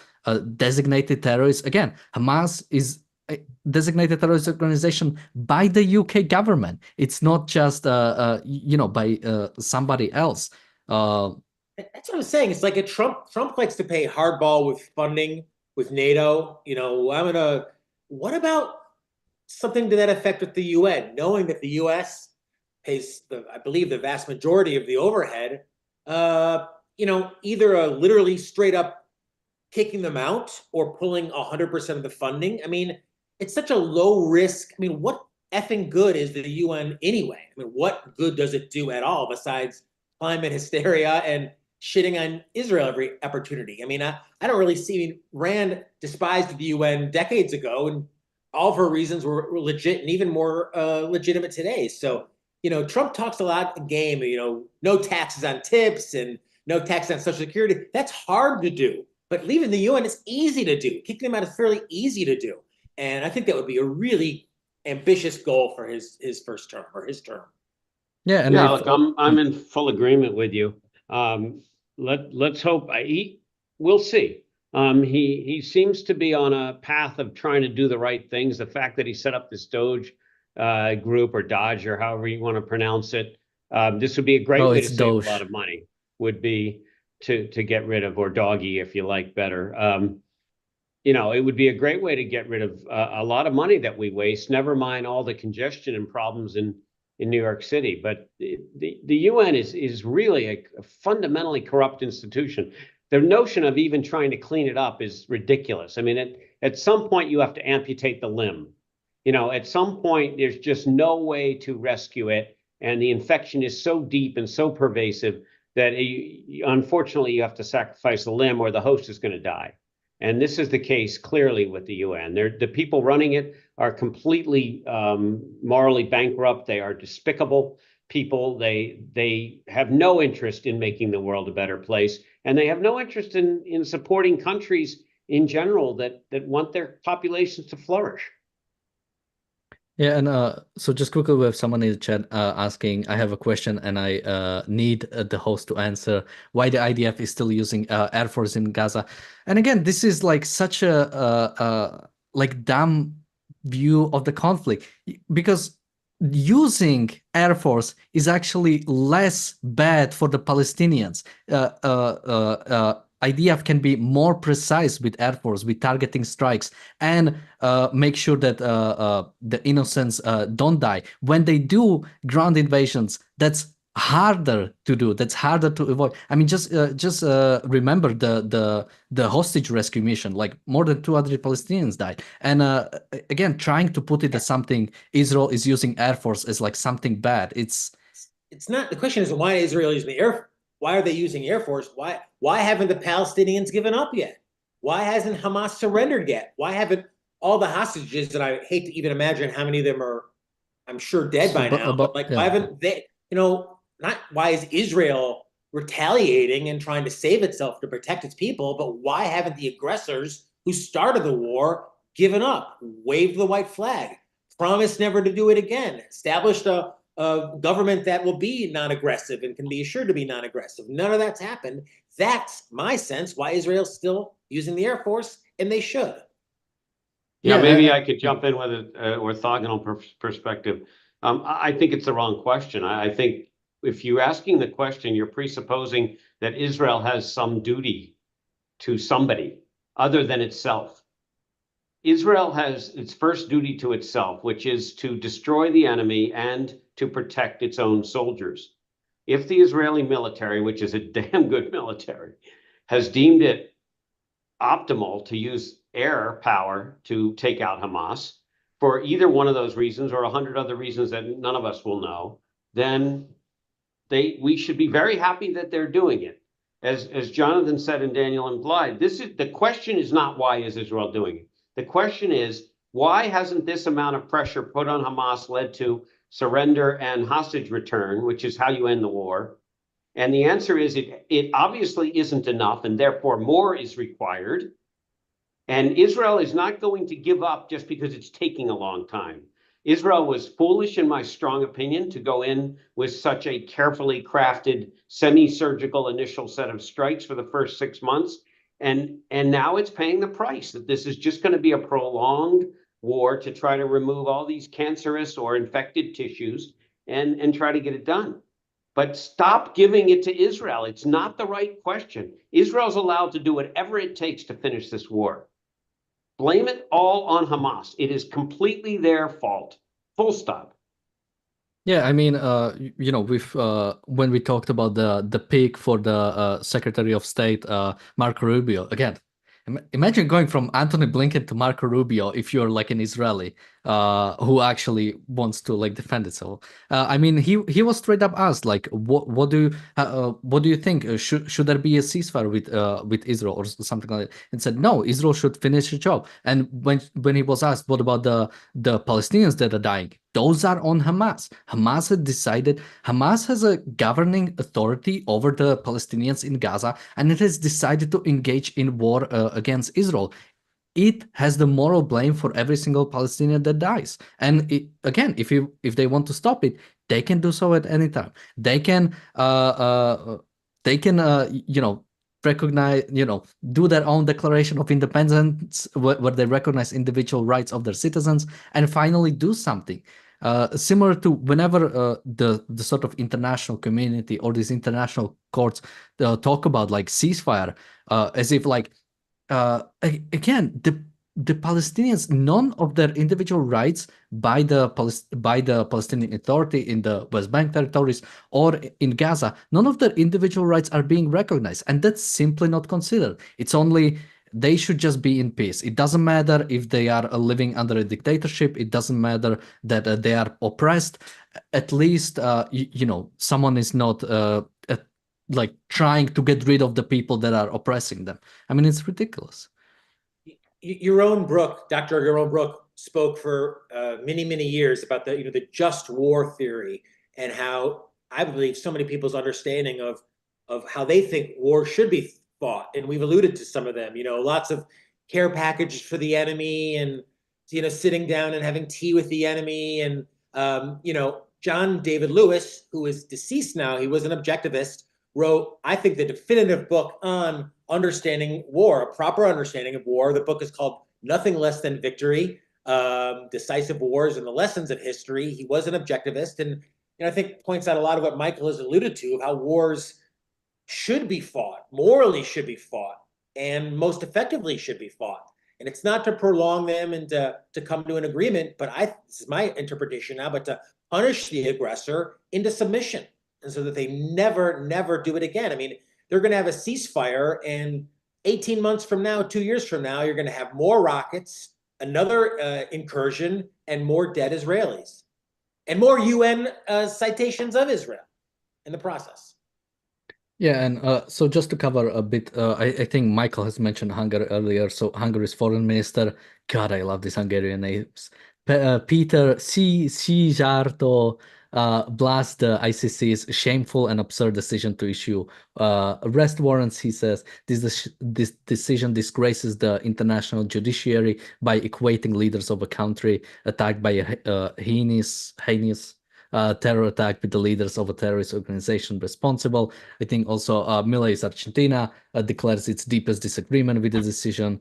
designated terrorists? Again, Hamas is a designated terrorist organization by the UK government. It's not just by somebody else. That's what I'm saying. It's like Trump likes to play hardball with funding with NATO. What about something to that effect with the UN, knowing that the US pays I believe the vast majority of the overhead, either a literally straight up kicking them out or pulling 100% of the funding. I mean, it's such a low risk. I mean, what effing good is the UN anyway? I mean, what good does it do at all besides climate hysteria and shitting on Israel every opportunity? I mean, I don't really see. Rand despised the UN decades ago, and all of her reasons were legit and even more legitimate today. So, Trump talks a lot of game, no taxes on tips and no tax on Social Security. That's hard to do. But leaving the UN is easy to do. Kicking them out is fairly easy to do. And I think that would be a really ambitious goal for his first term or his term. Yeah, and look, I'm in full agreement with you. Let's hope. We'll see. He seems to be on a path of trying to do the right things. The fact that he set up this Doge group, or Dodge, or however you want to pronounce it, this would be a great way to save a lot of money. Would be to get rid of, or Doggy if you like better. It would be a great way to get rid of a lot of money that we waste. Never mind all the congestion and problems in New York City. But the UN is really a fundamentally corrupt institution. The notion of even trying to clean it up is ridiculous. I mean, at some point you have to amputate the limb. At some point there's just no way to rescue it, and the infection is so deep and so pervasive that unfortunately you have to sacrifice a limb, or the host is going to die. And this is the case clearly with the UN. The people running it are completely morally bankrupt. They are despicable people. They have no interest in making the world a better place, and they have no interest in supporting countries in general that want their populations to flourish. Yeah, and so just quickly, we have someone in the chat asking, I have a question and I need the host to answer why the IDF is still using Air Force in Gaza. And again, this is like such a like dumb view of the conflict, because using Air Force is actually less bad for the Palestinians. IDF can be more precise with Air Force, with targeting strikes, and make sure that the innocents don't die. When they do ground invasions, that's harder to do. That's harder to avoid. I mean, just remember the hostage rescue mission. Like, more than 200 Palestinians died. And again, trying to put it as something Israel is using Air Force as like something bad. It's not. The question is, why is Israel using the Air Force? Why are they using Air Force? Why haven't the Palestinians given up yet? Why hasn't Hamas surrendered yet? Why haven't all the hostages, that I hate to even imagine how many of them are, I'm sure, dead by now, but like, why haven't they, not why is Israel retaliating and trying to save itself to protect its people, but why haven't the aggressors who started the war given up, waved the white flag, promised never to do it again, established a government that will be non-aggressive and can be assured to be non-aggressive? None of that's happened. That's my sense why Israel's still using the Air Force, and they should. Yeah, maybe I could jump in with an orthogonal perspective. I think it's the wrong question. I think if you're asking the question, you're presupposing that Israel has some duty to somebody other than itself. Israel has its first duty to itself, which is to destroy the enemy and to protect its own soldiers. If the Israeli military, which is a damn good military, has deemed it optimal to use air power to take out Hamas for either one of those reasons or 100 other reasons that none of us will know, then we should be very happy that they're doing it. As Jonathan said in Daniel Implied, the question is not why is Israel doing it. The question is, why hasn't this amount of pressure put on Hamas led to surrender and hostage return, which is how you end the war? And the answer is it obviously isn't enough, and therefore more is required. And Israel is not going to give up just because it's taking a long time. Israel was foolish, in my strong opinion, to go in with such a carefully crafted, semi-surgical initial set of strikes for the first 6 months. And now it's paying the price, that this is just going to be a prolonged war to try to remove all these cancerous or infected tissues and try to get it done. But stop giving it to Israel. It's not the right question. Israel's allowed to do whatever it takes to finish this war. Blame it all on Hamas. It is completely their fault. Full stop. Yeah, I mean, with when we talked about the pick for the Secretary of State, Marco Rubio, again, imagine going from Antony Blinken to Marco Rubio if you're like an Israeli who actually wants to like defend itself. I mean, he was straight up asked like, what do you think? Should there be a ceasefire with Israel or something like that? And said no, Israel should finish the job. And when he was asked what about the Palestinians that are dying, those are on Hamas. Hamas has decided, Hamas has a governing authority over the Palestinians in Gaza, and it has decided to engage in war against Israel. It has the moral blame for every single Palestinian that dies. And again, if they want to stop it, they can do so at any time. They can recognize, do their own declaration of independence where they recognize individual rights of their citizens and finally do something. Similar to whenever the sort of international community or these international courts talk about like ceasefire, as if like again the Palestinians, none of their individual rights by the Palestinian Authority in the West Bank territories or in Gaza, none of their individual rights are being recognized, and that's simply not considered. It's only they should just be in peace. It doesn't matter if they are living under a dictatorship. It doesn't matter that they are oppressed. At least, someone is not like trying to get rid of the people that are oppressing them. I mean, it's ridiculous. Yaron Brook, Dr. Yaron Brook, spoke for many, many years about the just war theory and how I believe so many people's understanding of how they think war should be fought. And we've alluded to some of them, lots of care packages for the enemy and, sitting down and having tea with the enemy. And, John David Lewis, who is deceased now, he was an objectivist, wrote, I think, the definitive book on understanding war, a proper understanding of war. The book is called Nothing Less Than Victory, Decisive Wars and the Lessons of History. He was an objectivist, and I think points out a lot of what Michael has alluded to, of how wars should be fought, morally should be fought, and most effectively should be fought. And it's not to prolong them and to come to an agreement, but this is my interpretation now, but to punish the aggressor into submission, and so that they never, never do it again. I mean, they're going to have a ceasefire, and 18 months from now, 2 years from now, you're going to have more rockets, another incursion, and more dead Israelis, and more UN citations of Israel in the process. Yeah, and so just to cover a bit, I think Michael has mentioned Hungary earlier. So Hungary's foreign minister, God, I love these Hungarian names. Peter Szijjártó blasts the ICC's shameful and absurd decision to issue arrest warrants. He says this decision disgraces the international judiciary by equating leaders of a country attacked by a heinous terror attack with the leaders of a terrorist organization responsible. I think also Milei's Argentina declares its deepest disagreement with the decision,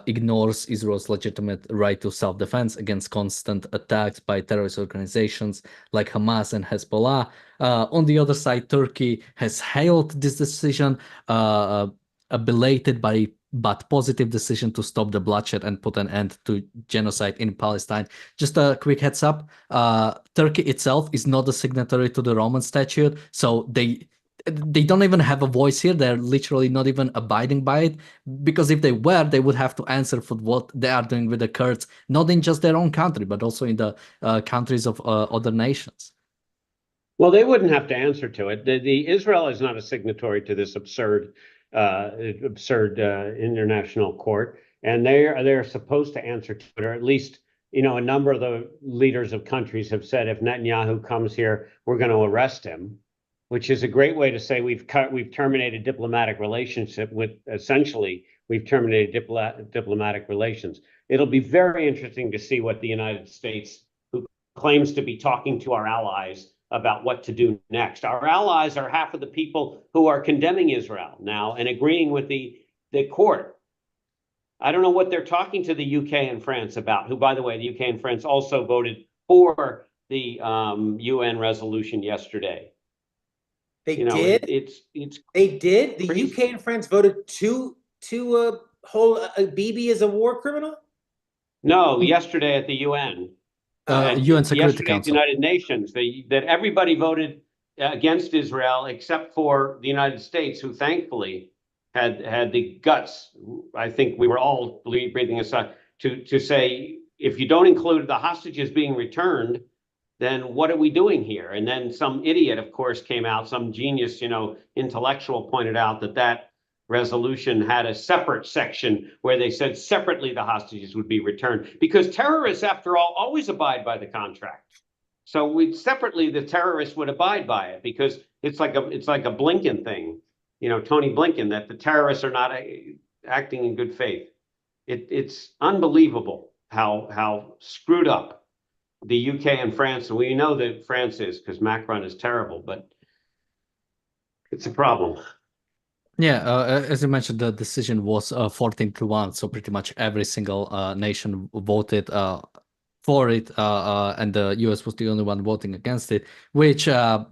ignores Israel's legitimate right to self-defense against constant attacks by terrorist organizations like Hamas and Hezbollah. On the other side, Turkey has hailed this decision, a belated but positive decision to stop the bloodshed and put an end to genocide in Palestine. Just a quick heads up, Turkey itself is not a signatory to the Roman Statute, so they don't even have a voice here. They're literally not even abiding by it, because if they were, they would have to answer for what they are doing with the Kurds, not in just their own country, but also in the countries of other nations. Well, they wouldn't have to answer to it. The Israel is not a signatory to this absurd international court, and they're supposed to answer to it, or at least, you know, a number of the leaders of countries have said if Netanyahu comes here, we're going to arrest him, which is a great way to say we've terminated diplomatic relationship with, essentially we've terminated diplomatic relations. It'll be very interesting to see what the United States, who claims to be talking to our allies about what to do next. Our allies are half of the people who are condemning Israel now and agreeing with the court. I don't know what they're talking to the UK and France about, who, by the way, the UK and France also voted for the UN resolution yesterday. They did? They did? The crazy. UK and France voted to hold Bibi as a war criminal? No, yesterday at the UN. UN Security Council. At the United Nations, that everybody voted against Israel except for the United States, who thankfully had the guts. I think we were all breathing a sigh to say, if you don't include the hostages being returned, then what are we doing here? And then some idiot, of course, came out, some genius, intellectual pointed out that resolution had a separate section where they said separately the hostages would be returned, because terrorists, after all, always abide by the contract. So separately the terrorists would abide by it, because it's like a Blinken thing, Tony Blinken, that the terrorists are not acting in good faith. It's unbelievable how screwed up the UK and France, and we know that France is, because Macron is terrible, but it's a problem. Yeah, as you mentioned, the decision was 14-1, so pretty much every single nation voted for it, and the US was the only one voting against it, which,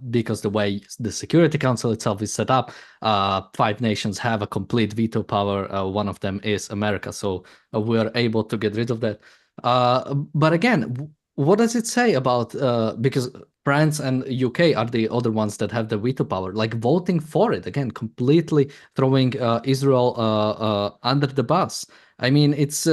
because the way the Security Council itself is set up, 5 nations have a complete veto power. One of them is America, so we are able to get rid of that. But again, what does it say about, because France and UK are the other ones that have the veto power, like voting for it, again, completely throwing Israel under the bus. I mean, it's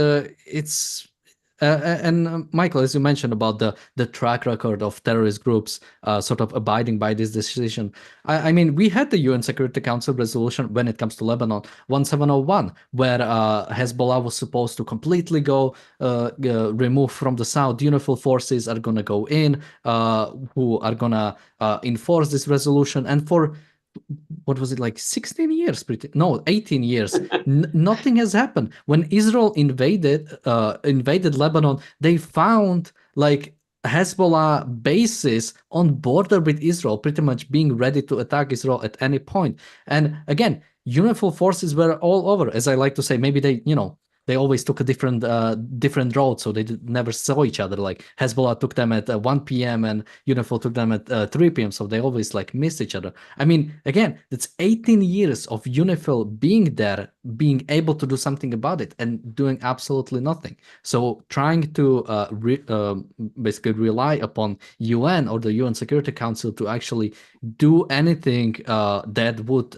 and Michael, as you mentioned about the track record of terrorist groups sort of abiding by this decision, I mean, we had the UN Security Council resolution when it comes to Lebanon, 1701, where Hezbollah was supposed to completely go remove from the south. UNIFIL forces are going to go in, who are going to enforce this resolution. And for what was it, like 16 years, 18 years, nothing has happened. When Israel invaded Lebanon, they found like Hezbollah bases on border with Israel, pretty much being ready to attack Israel at any point. And again, UNIFIL forces were all over. As I like to say, maybe they always took a different road, so they never saw each other. Like Hezbollah took them at 1 p.m. and UNIFIL took them at 3 p.m. So they always missed each other. I mean, again, that's 18 years of UNIFIL being there, being able to do something about it, and doing absolutely nothing. So trying to basically rely upon UN or the UN Security Council to actually do anything that would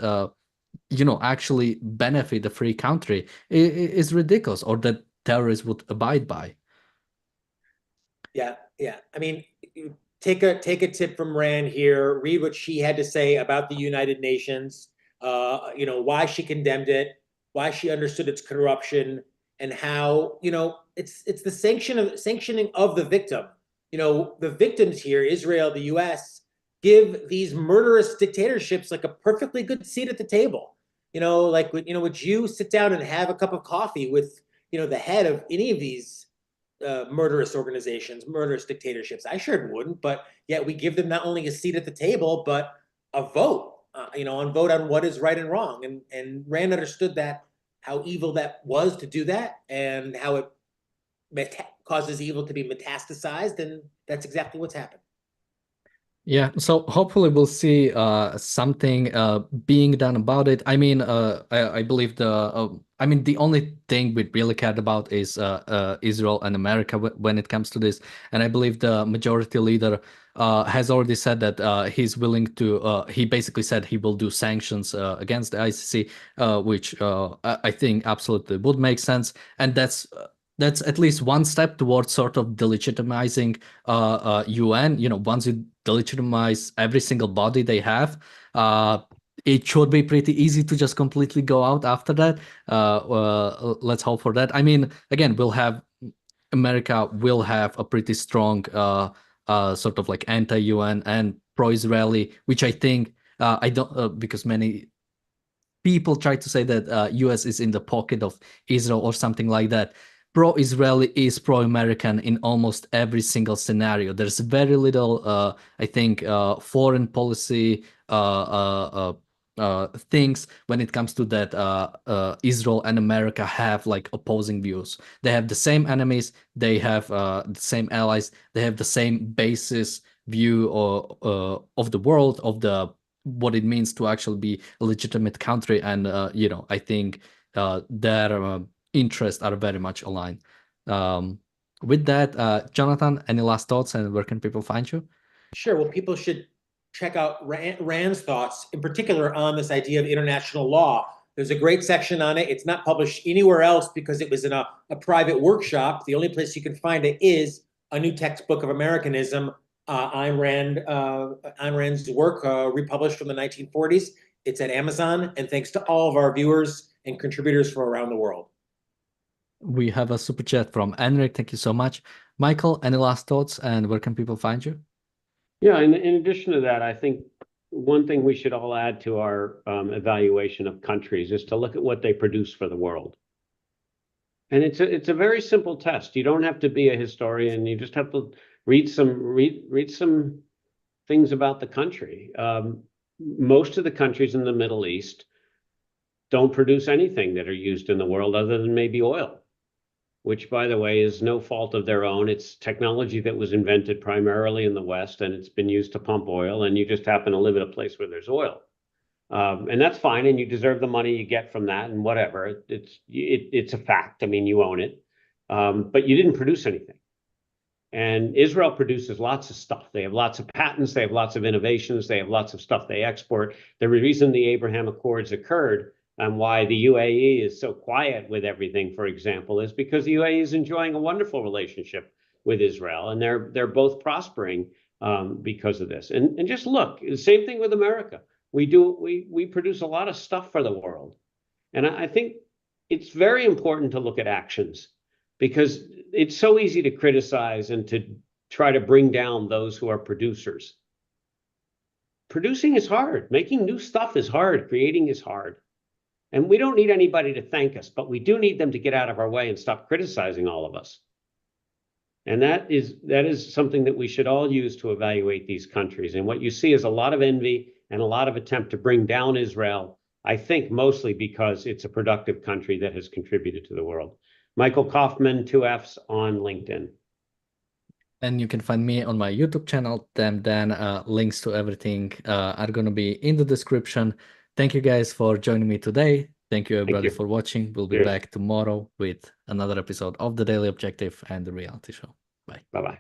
actually benefit the free country is ridiculous, or that terrorists would abide by. Yeah. I mean, take a tip from Rand here. Read what she had to say about the United Nations. Why she condemned it, why she understood its corruption, and how it's the sanctioning of the victim. The victims here, Israel, the U.S., give these murderous dictatorships like a perfectly good seat at the table. Would you sit down and have a cup of coffee with, the head of any of these murderous organizations, murderous dictatorships. I sure wouldn't, but yet we give them not only a seat at the table, but a vote, and vote on what is right and wrong. And Rand understood that, how evil that was to do that, and how it causes evil to be metastasized, and that's exactly what's happened. Yeah, so hopefully we'll see something being done about it. I mean, I believe the only thing we really cared about is Israel and America when it comes to this, and I believe the majority leader has already said that he's willing to. He basically said he will do sanctions against the ICC, which I think absolutely would make sense, and that's at least one step towards sort of delegitimizing UN. Once you delegitimize every single body they have, it should be pretty easy to just completely go out after that. Let's hope for that. I mean, again, America will have a pretty strong sort of like anti-UN and pro-Israeli, which I think I don't because many people try to say that US is in the pocket of Israel or something like that. Pro-Israeli is pro-American in almost every single scenario. There's very little, I think, foreign policy things when it comes to that Israel and America have like opposing views. They have the same enemies, they have the same allies, they have the same basis view of the world, of the what it means to actually be a legitimate country, and I think their interests are very much aligned. With that, Jonathan, any last thoughts, and where can people find you? Sure. Well, people should check out Rand's thoughts, in particular on this idea of international law. There's a great section on it. It's not published anywhere else because it was in a private workshop. The only place you can find it is a new textbook of Americanism, Ayn Rand's work, republished from the 1940s. It's at Amazon, and thanks to all of our viewers and contributors from around the world. We have a super chat from Enric. Thank you so much. Michael, any last thoughts, and where can people find you? Yeah, in addition to that, I think one thing we should all add to our evaluation of countries is to look at what they produce for the world. And it's a very simple test. You don't have to be a historian. You just have to read some things about the country. Most of the countries in the Middle East don't produce anything that are used in the world other than maybe oil, which, by the way, is no fault of their own. It's technology that was invented primarily in the West, and it's been used to pump oil, and you just happen to live in a place where there's oil. And that's fine, and you deserve the money you get from that, and whatever. It's a fact. I mean, you own it, but you didn't produce anything. And Israel produces lots of stuff. They have lots of patents. They have lots of innovations. They have lots of stuff they export. The reason the Abraham Accords occurred and why the UAE is so quiet with everything, for example, is because the UAE is enjoying a wonderful relationship with Israel, and they're both prospering because of this. And just look, the same thing with America. We produce a lot of stuff for the world, and I think it's very important to look at actions, because it's so easy to criticize and to try to bring down those who are producers. Producing is hard. Making new stuff is hard. Creating is hard. And we don't need anybody to thank us, but we do need them to get out of our way and stop criticizing all of us. And that is something that we should all use to evaluate these countries. And what you see is a lot of envy and a lot of attempt to bring down Israel, I think mostly because it's a productive country that has contributed to the world. Michael Kaufman, 2Fs on LinkedIn. And you can find me on my YouTube channel. Then links to everything are going to be in the description. Thank you guys for joining me today. Thank you everybody for watching. We'll be back tomorrow with another episode of The Daily Objective and The Reality Show. Bye. Bye-bye.